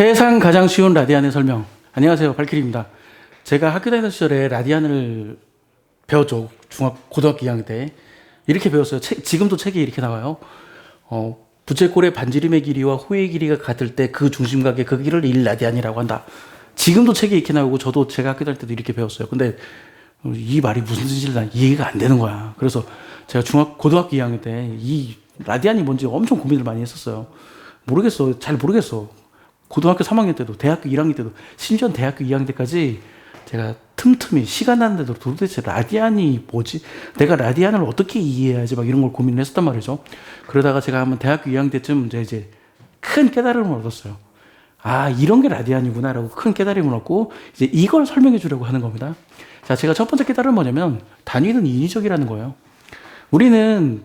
세상 가장 쉬운 라디안의 설명. 안녕하세요, 발키리입니다. 제가 학교 다니던 시절에 라디안을 배웠죠. 고등학교 2학년 때 이렇게 배웠어요. 지금도 책에 이렇게 나와요. 부채꼴의 반지름의 길이와 호의 길이가 같을 때 그 중심각의 그 길을 1라디안이라고 한다. 지금도 책에 이렇게 나오고 저도 제가 학교 다닐 때도 이렇게 배웠어요. 근데 이 말이 무슨 뜻인지 난 이해가 안 되는 거야. 그래서 제가 고등학교 2학년 때 이 라디안이 뭔지 엄청 고민을 많이 했었어요. 모르겠어. 잘 모르겠어. 고등학교 3학년 때도, 대학교 1학년 때도, 심지어 대학교 2학년 때까지 제가 틈틈이 시간 나는데도 도대체 라디안이 뭐지? 내가 라디안을 어떻게 이해해야지? 막 이런 걸 고민을 했었단 말이죠. 그러다가 제가 한번 대학교 2학년 때쯤 이제 큰 깨달음을 얻었어요. 아, 이런 게 라디안이구나라고 큰 깨달음을 얻고 이제 이걸 설명해 주려고 하는 겁니다. 자, 제가 첫 번째 깨달음은 뭐냐면 단위는 인위적이라는 거예요. 우리는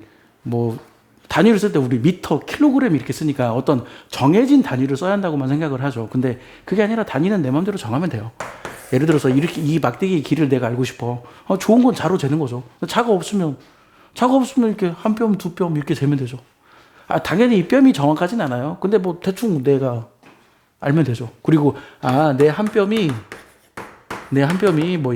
단위를 쓸 때 우리 미터, 킬로그램 이렇게 쓰니까 어떤 정해진 단위를 써야 한다고만 생각을 하죠. 근데 그게 아니라 단위는 내 마음대로 정하면 돼요. 예를 들어서 이렇게 이 막대기의 길이를 내가 알고 싶어. 좋은 건 자로 재는 거죠. 자가 없으면 이렇게 한 뼘, 두 뼘 이렇게 재면 되죠. 당연히 이 뼘이 정확하진 않아요. 근데 대충 내가 알면 되죠. 그리고 내 한 뼘이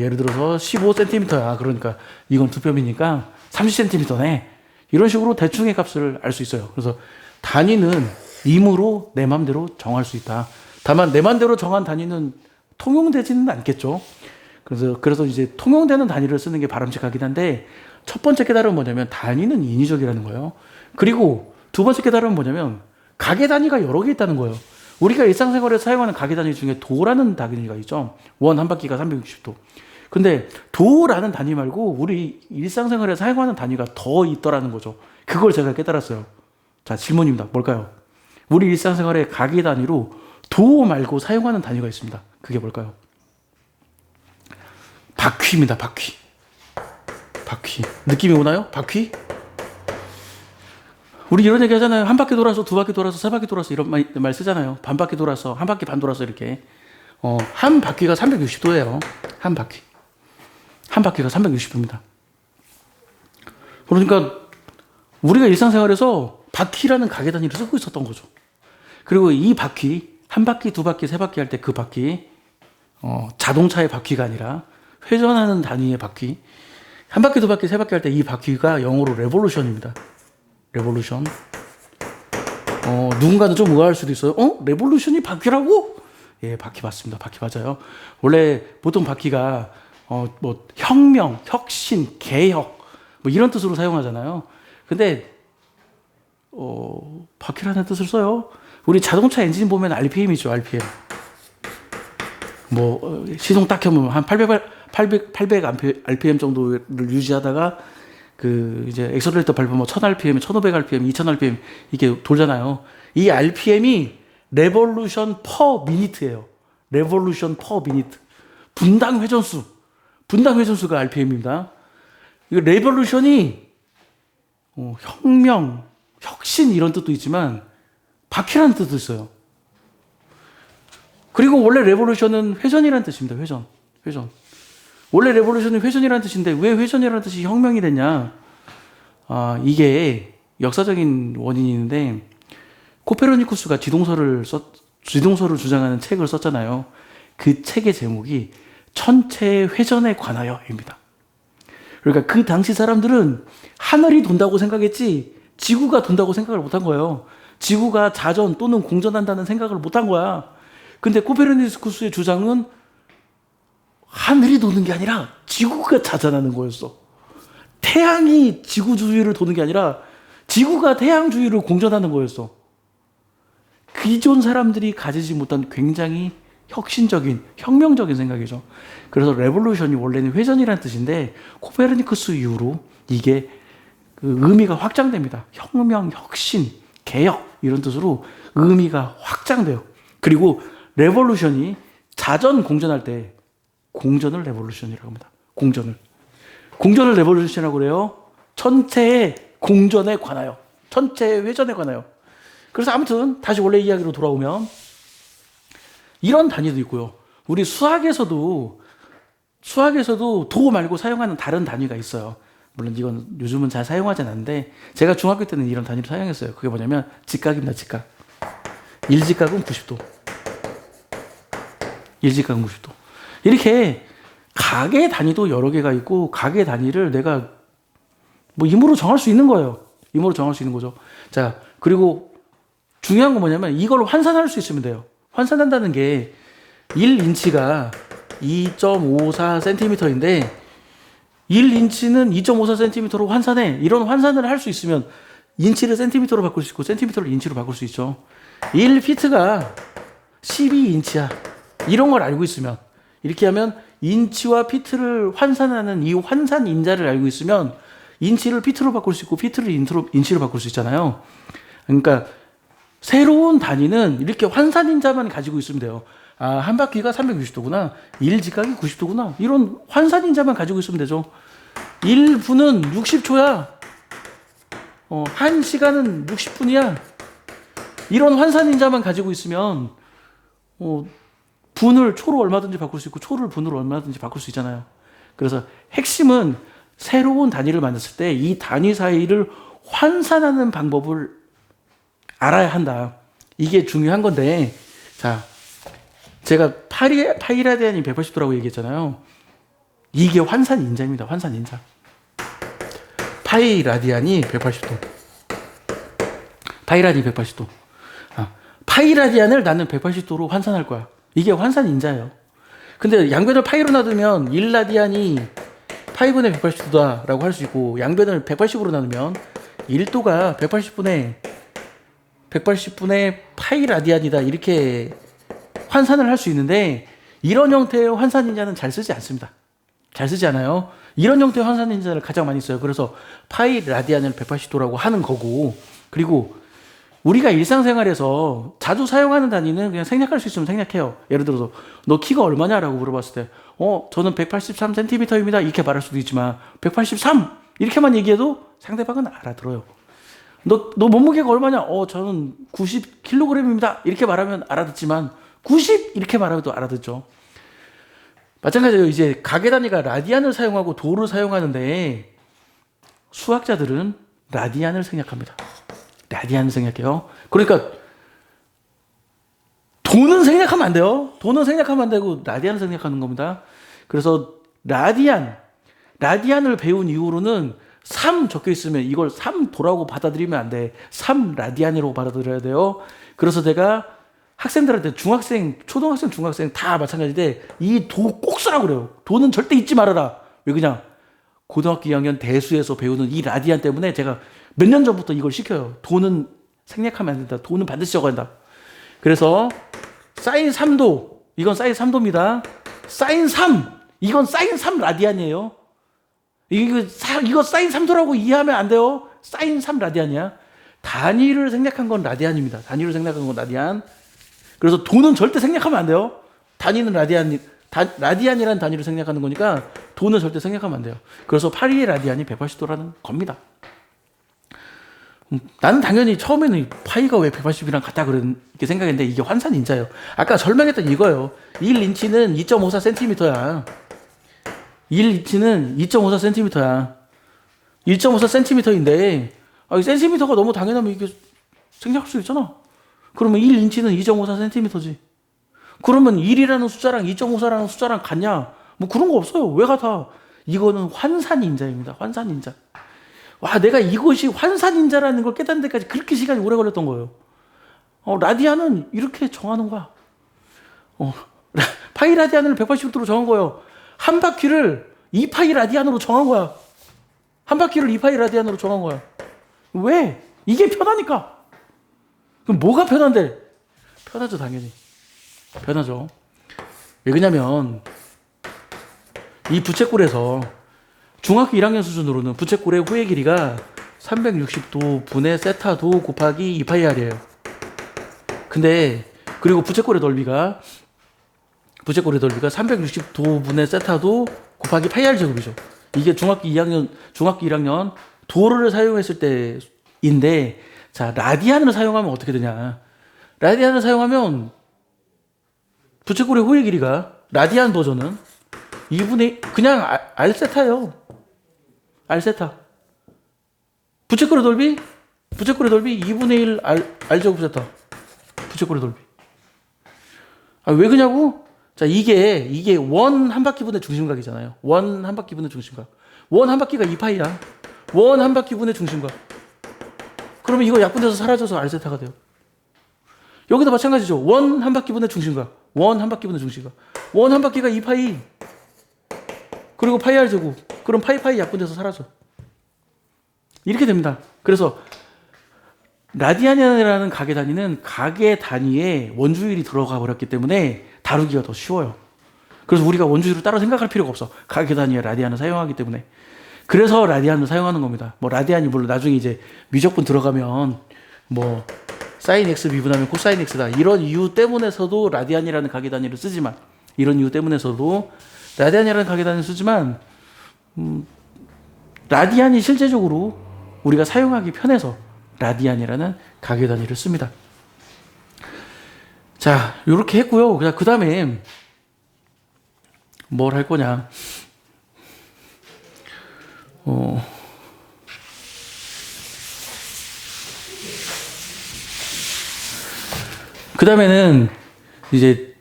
예를 들어서 15cm야. 그러니까 이건 두 뼘이니까 30cm네. 이런 식으로 대충의 값을 알 수 있어요. 그래서 단위는 임으로 내 마음대로 정할 수 있다. 다만 내 마음대로 정한 단위는 통용되지는 않겠죠. 그래서 이제 통용되는 단위를 쓰는 게 바람직하긴 한데 첫 번째 깨달음은 뭐냐면 단위는 인위적이라는 거예요. 그리고 두 번째 깨달음은 뭐냐면 가계 단위가 여러 개 있다는 거예요. 우리가 일상생활에 사용하는 가계 단위 중에 도라는 단위가 있죠. 원 한 바퀴가 360도. 근데 도라는 단위 말고 우리 일상생활에 사용하는 단위가 더 있더라는 거죠. 그걸 제가 깨달았어요. 자, 질문입니다. 뭘까요? 우리 일상생활에 가계 단위로 도 말고 사용하는 단위가 있습니다. 그게 뭘까요? 바퀴입니다. 바퀴. 느낌이 오나요? 바퀴? 우리 이런 얘기 하잖아요. 한 바퀴 돌아서, 두 바퀴 돌아서, 세 바퀴 돌아서 이런 말 쓰잖아요. 반 바퀴 돌아서, 한 바퀴 반 돌아서 이렇게. 한 바퀴가 360도예요. 한 바퀴가 360도입니다. 그러니까 우리가 일상생활에서 바퀴라는 가계 단위를 쓰고 있었던 거죠. 그리고 이 바퀴, 한 바퀴, 두 바퀴, 세 바퀴 할 때 그 바퀴, 자동차의 바퀴가 아니라 회전하는 단위의 바퀴. 한 바퀴, 두 바퀴, 세 바퀴 할 때 이 바퀴가 영어로 레볼루션입니다. 레볼루션. 누군가는 좀 의아할 수도 있어요. 레볼루션이 바퀴라고? 예, 바퀴 맞습니다. 바퀴 맞아요. 원래 보통 바퀴가 혁명, 혁신, 개혁 이런 뜻으로 사용하잖아요. 근데 바퀴라는 뜻을 써요. 우리 자동차 엔진 보면 RPM이죠. RPM. 시동 딱 켜면 한 800 RPM 정도를 유지하다가 이제 엑셀레이터 밟으면 1000rpm, 1500rpm, 2000rpm 이게 돌잖아요. 이 RPM이 레볼루션 퍼 미니트예요. 레볼루션 퍼 미니트. 분당 회전수가 RPM입니다. 이거 레볼루션이 혁명, 혁신 이런 뜻도 있지만 바퀴라는 뜻도 있어요. 그리고 원래 레볼루션은 회전이라는 뜻입니다. 회전. 원래 레볼루션은 회전이라는 뜻인데 왜 회전이라는 뜻이 혁명이 됐냐? 이게 역사적인 원인이 있는데 코페르니쿠스가 지동설을 주장하는 책을 썼잖아요. 그 책의 제목이 천체의 회전에 관하여입니다. 그러니까 그 당시 사람들은 하늘이 돈다고 생각했지 지구가 돈다고 생각을 못한 거예요. 지구가 자전 또는 공전한다는 생각을 못한 거야. 근데 코페르니쿠스의 주장은 하늘이 도는 게 아니라 지구가 자전하는 거였어. 태양이 지구 주위를 도는 게 아니라 지구가 태양 주위를 공전하는 거였어. 기존 사람들이 가지지 못한 굉장히 혁신적인, 혁명적인 생각이죠. 그래서 레볼루션이 원래는 회전이라는 뜻인데 코페르니쿠스 이후로 이게 의미가 확장됩니다. 혁명, 혁신, 개혁 이런 뜻으로 의미가 확장돼요. 그리고 레볼루션이 자전 공전할 때 공전을 레볼루션이라고 합니다. 공전을 레볼루션이라고 그래요. 천체의 공전에 관하여, 천체의 회전에 관하여. 그래서 아무튼 다시 원래 이야기로 돌아오면 이런 단위도 있고요. 우리 수학에서도 도 말고 사용하는 다른 단위가 있어요. 물론 이건 요즘은 잘 사용하지 않는데 제가 중학교 때는 이런 단위를 사용했어요. 그게 뭐냐면 직각입니다. 직각. 1직각은 90도. 일직각 90도. 이렇게 가게 단위도 여러 개가 있고 가게 단위를 내가 뭐 임으로 정할 수 있는 거예요. 임으로 정할 수 있는 거죠. 자, 그리고 중요한 건 뭐냐면 이걸 환산할 수 있으면 돼요. 환산한다는 게 1인치가 2.54cm인데 1인치는 2.54cm로 환산해. 이런 환산을 할 수 있으면 인치를 센티미터로 바꿀 수 있고 센티미터를 인치로 바꿀 수 있죠. 1피트가 12인치야. 이런 걸 알고 있으면 이렇게 하면 인치와 피트를 환산하는 이 환산 인자를 알고 있으면 인치를 피트로 바꿀 수 있고 피트를 인치로 바꿀 수 있잖아요. 그러니까 새로운 단위는 이렇게 환산 인자만 가지고 있으면 돼요. 아, 한 바퀴가 360도구나. 1직각이 90도구나. 이런 환산 인자만 가지고 있으면 되죠. 1분은 60초야. 1시간은 60분이야. 이런 환산 인자만 가지고 있으면 분을 초로 얼마든지 바꿀 수 있고 초를 분으로 얼마든지 바꿀 수 있잖아요. 그래서 핵심은 새로운 단위를 만들었을 때 이 단위 사이를 환산하는 방법을 알아야 한다. 이게 중요한 건데, 자, 제가 파이라디안이 180도라고 얘기했잖아요. 이게 환산 인자입니다. 환산 인자. 파이라디안이 180도. 파이라디안이 180도. 파이라디안을 나는 180도로 환산할 거야. 이게 환산 인자예요. 근데 양변을 파이로 나누면 1라디안이 파이분의 180도다 라고 할 수 있고, 양변을 180으로 나누면 1도가 180분의 파이라디안이다. 이렇게 환산을 할 수 있는데, 이런 형태의 환산 인자는 잘 쓰지 않습니다. 잘 쓰지 않아요. 이런 형태의 환산 인자를 가장 많이 써요. 그래서 파이라디안을 180도라고 하는 거고, 그리고 우리가 일상생활에서 자주 사용하는 단위는 그냥 생략할 수 있으면 생략해요. 예를 들어서 너 키가 얼마냐라고 물어봤을 때 저는 183cm입니다. 이렇게 말할 수도 있지만 183 이렇게만 얘기해도 상대방은 알아들어요. 너 몸무게가 얼마냐? 저는 90kg입니다. 이렇게 말하면 알아듣지만 90 이렇게 말하면 알아듣죠. 마찬가지로 이제 가계 단위가 라디안을 사용하고 도를 사용하는데 수학자들은 라디안을 생략합니다. 라디안을 생략해요. 그러니까 도는 생략하면 안 돼요. 도는 생략하면 안 되고 라디안을 생략하는 겁니다. 그래서 라디안을 배운 이후로는 3 적혀 있으면 이걸 3도라고 받아들이면 안 돼. 3라디안이라고 받아들여야 돼요. 그래서 제가 학생들한테 초등학생, 중학생 다 마찬가지인데 이 도 꼭 쓰라고 그래요. 도는 절대 잊지 말아라. 왜 그냥 고등학교 2학년 대수에서 배우는 이 라디안 때문에 제가 몇 년 전부터 이걸 시켜요. 도는 생략하면 안 된다. 도는 반드시 적어야 한다. 그래서 사인 3도, 이건 사인 3도입니다. 사인 3, 이건 사인 3 라디안이에요. 이거 사인 3도라고 이해하면 안 돼요. 사인 3 라디안이야. 단위를 생략한 건 라디안입니다. 단위를 생략한 건 라디안. 그래서 도는 절대 생략하면 안 돼요. 단위는 라디안이라는 단위를 생략하는 거니까 도는 절대 생략하면 안 돼요. 그래서 파리의 라디안이 180도라는 겁니다. 나는 당연히 처음에는 파이가 왜 180이랑 같다 그렇게 생각했는데 이게 환산 인자예요. 아까 설명했던 이거예요. 1인치는 2.54cm야. 1인치는 2.54cm야. 1.54cm인데 센티미터가 너무 당연하면 이게 생략할 수 있잖아. 그러면 1인치는 2.54cm지. 그러면 1이라는 숫자랑 2.54라는 숫자랑 같냐? 뭐 그런 거 없어요. 왜 같아? 이거는 환산 인자입니다. 환산 인자. 와, 내가 이것이 환산 인자라는 걸 깨닫는 데까지 그렇게 시간이 오래 걸렸던 거예요. 라디안은 이렇게 정하는 거야. 파이 라디안을 180도로 정한 거예요. 한 바퀴를 2파이 라디안으로 정한 거야. 한 바퀴를 2파이 라디안으로 정한 거야. 왜? 이게 편하니까. 그럼 뭐가 편한데? 편하죠, 당연히. 편하죠. 왜 그러냐면 이 부채꼴에서 중학교 1학년 수준으로는 부채꼴의 호의 길이가 360도 분의 세타도 곱하기 2파이r이에요. 근데 그리고 부채꼴의 넓이가 360도 분의 세타도 곱하기 파이r 제곱이죠. 이게 중학교 1학년 도를 사용했을 때인데, 자, 라디안을 사용하면 어떻게 되냐? 라디안을 사용하면 부채꼴의 호의 길이가 라디안 버전은 2분의 그냥 R세타예요. R세타. 부채꼴의 넓이 2분의 1 R제곱 세타. 부채꼴의 넓이. 왜 그냐고? 자, 이게 원 한 바퀴분의 중심각이잖아요. 원 한 바퀴분의 중심각. 원 한 바퀴가 2파이야. 원 한 바퀴분의 중심각. 그러면 이거 약분돼서 사라져서 R세타가 돼요. 여기도 마찬가지죠. 원 한 바퀴분의 중심각. 원 한 바퀴분의 중심각. 원 한 바퀴가 2파이. 그리고 파이 R 제곱. 그럼 파이 약분돼서 사라져. 이렇게 됩니다. 그래서 라디안이라는 가계 단위는 가계 단위에 원주율이 들어가 버렸기 때문에 다루기가 더 쉬워요. 그래서 우리가 원주율을 따로 생각할 필요가 없어. 가계 단위에 라디안을 사용하기 때문에. 그래서 라디안을 사용하는 겁니다. 뭐 라디안이 물론 나중에 이제 미적분 들어가면 뭐 사인 x 미분하면 코사인 x다. 이런 이유 때문에서도 라디안이라는 가계 단위를 쓰지만, 이런 이유 때문에서도 라디안이라는 가계 단위를 쓰지만, 라디안이 실제적으로 우리가 사용하기 편해서 라디안이라는 가계 단위를 씁니다. 자, 요렇게 했고요. 그냥 그 다음에 뭘 할 거냐. 그 다음에는 이제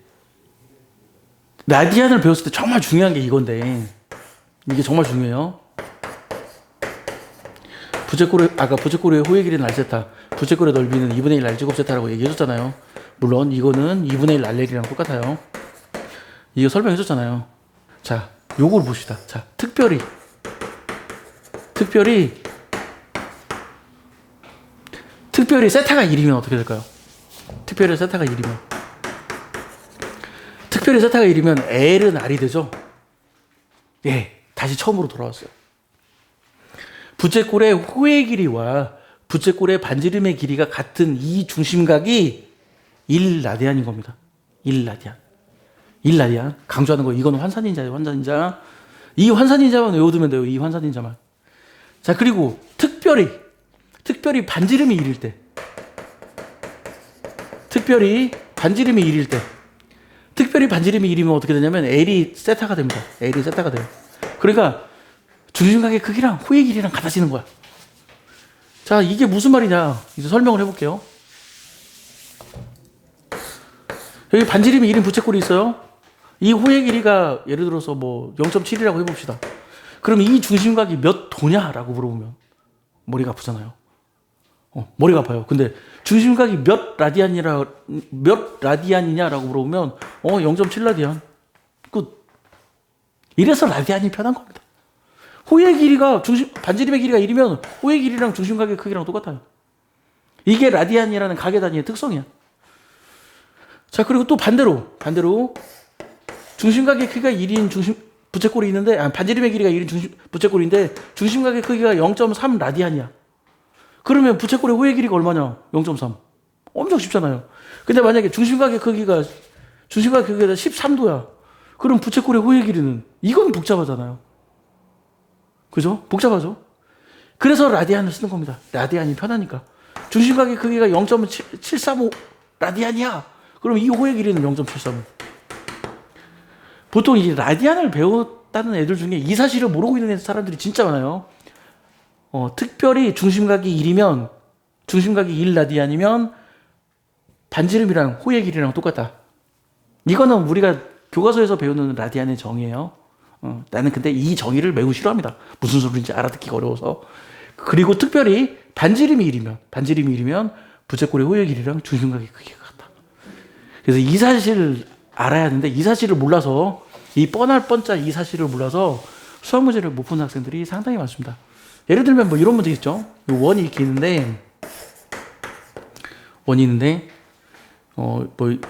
라디안을 배웠을 때 정말 중요한 게 이건데, 이게 정말 중요해요. 아까 부채꼴의 호의 길이는 R세타, 부채꼴의 넓이는 2분의 1 R제곱 세타라고 얘기해줬잖아요. 물론 이거는 2분의 1 R레리랑 똑같아요. 이거 설명해줬잖아요. 자, 요걸 봅시다. 자, 특별히 세타가 1이면 어떻게 될까요? 특별히 세타가 1이면 L은 R이 되죠? 예, 다시 처음으로 돌아왔어요. 부채꼴의 호의 길이와 부채꼴의 반지름의 길이가 같은 이 중심각이 1라디안인 겁니다. 1라디안. 강조하는 거, 이거는 환산인자예요, 환산인자. 이 환산인자만 외워두면 돼요, 이 환산인자만. 자, 그리고 특별히 반지름이 1일 때. 특별히 반지름이 1이면 어떻게 되냐면 L이 세타가 됩니다. L이 세타가 돼요. 그러니까 중심각의 크기랑 호의 길이랑 같아지는 거야. 자, 이게 무슨 말이냐. 이제 설명을 해볼게요. 여기 반지름이 1인 부채꼴이 있어요. 이 호의 길이가 예를 들어서 뭐 0.7이라고 해봅시다. 그럼 이 중심각이 몇 도냐라고 물어보면 머리가 아프잖아요. 머리가 아파요. 근데 중심각이 몇 라디안이냐라고 물어보면 0.7라디안. 끝. 이래서 라디안이 편한 겁니다. 호의 길이가 반지름의 길이가 1이면 호의 길이랑 중심각의 크기랑 똑같아요. 이게 라디안이라는 가계 단위의 특성이야. 자, 그리고 또 반대로 중심각의 크기가 1인 부채꼴이 있는데, 반지름의 길이가 1인 부채꼴인데 중심각의 크기가 0.3 라디안이야. 그러면 부채꼴의 호의 길이가 얼마냐? 0.3. 엄청 쉽잖아요. 근데 만약에 중심각의 크기가 13도야. 그럼 부채꼴의 호의 길이는, 이건 복잡하잖아요. 그죠? 복잡하죠? 그래서 라디안을 쓰는 겁니다. 라디안이 편하니까. 중심각의 크기가 0.735 라디안이야. 그럼 이 호의 길이는 0.735. 보통 이 라디안을 배웠다는 애들 중에 이 사실을 모르고 있는 사람들이 진짜 많아요. 특별히 중심각이 1이면, 중심각이 1라디안이면 반지름이랑 호의 길이랑 똑같다. 이거는 우리가 교과서에서 배우는 라디안의 정의예요. 나는 근데 이 정의를 매우 싫어합니다. 무슨 소리인지 알아듣기가 어려워서. 그리고 특별히 반지름이 1이면 부채꼴의 호의 길이랑 중심각의 크기가 같다. 그래서 이 사실을 알아야 하는데, 이 사실을 몰라서, 이 뻔할 뻔짜 이 사실을 몰라서 수학 문제를 못 푸는 학생들이 상당히 많습니다. 예를 들면 뭐 이런 문제 있죠. 원이 이렇게 있는데,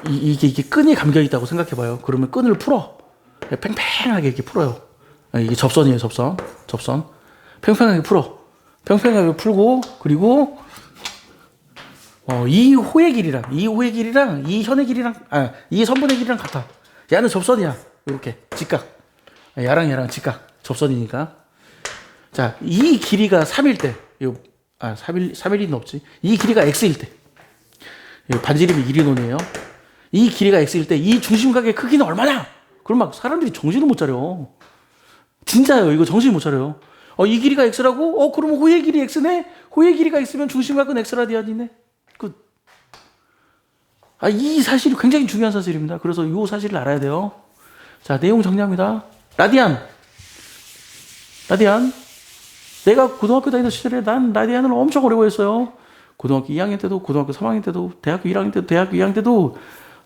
이게 끈이 감겨 있다고 생각해봐요. 그러면 끈을 풀어. 팽팽하게 이렇게 풀어요. 이게 접선이에요, 접선. 팽팽하게 팽팽하게 풀고, 그리고 이 호의 길이랑 이 현의 길이랑, 이 선분의 길이랑 같아. 얘는 접선이야. 이렇게 직각. 얘랑 직각. 접선이니까. 자, 이 길이가 3일 때, 3일은 없지. 이 길이가 x일 때, 반지름이 1인원이에요. 이 길이가 x일 때, 이 중심각의 크기는 얼마냐? 그럼 막 사람들이 정신을 못 차려. 진짜요, 이거 정신 못 차려요. 이 길이가 x라고? 그러면 호의 길이 x네? 호의 길이가 x면 중심각은 x라디안이네? 이 사실이 굉장히 중요한 사실입니다. 그래서 이 사실을 알아야 돼요. 자, 내용 정리합니다. 라디안. 내가 고등학교 다니던 시절에 난 라디안을 엄청 어려워했어요. 고등학교 2학년 때도, 고등학교 3학년 때도, 대학교 1학년 때도, 대학교 2학년 때도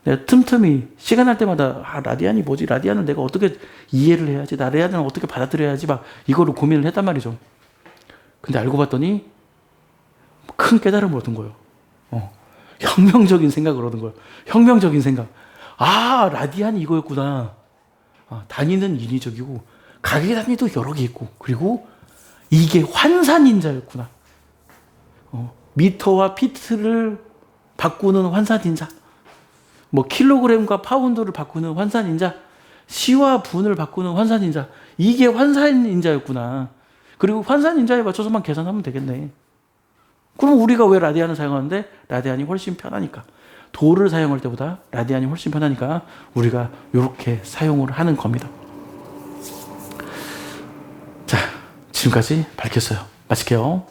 내가 틈틈이 시간 날 때마다 라디안이 뭐지? 라디안을 내가 어떻게 이해를 해야지? 라디안을 어떻게 받아들여야지? 막 이거로 고민을 했단 말이죠. 근데 알고 봤더니 큰 깨달음을 얻은 거예요. 혁명적인 생각을 얻은 거예요. 혁명적인 생각. 라디안이 이거였구나. 단위는 인위적이고 가계 단위도 여러 개 있고 그리고 이게 환산인자였구나. 미터와 피트를 바꾸는 환산인자. 뭐 킬로그램과 파운드를 바꾸는 환산인자. 시와 분을 바꾸는 환산인자. 이게 환산인자였구나. 그리고 환산인자에 맞춰서만 계산하면 되겠네. 그럼 우리가 왜 라디안을 사용하는데? 라디안이 훨씬 편하니까. 도를 사용할 때보다 라디안이 훨씬 편하니까 우리가 이렇게 사용을 하는 겁니다. 자, 지금까지 밝혔어요. 마칠게요.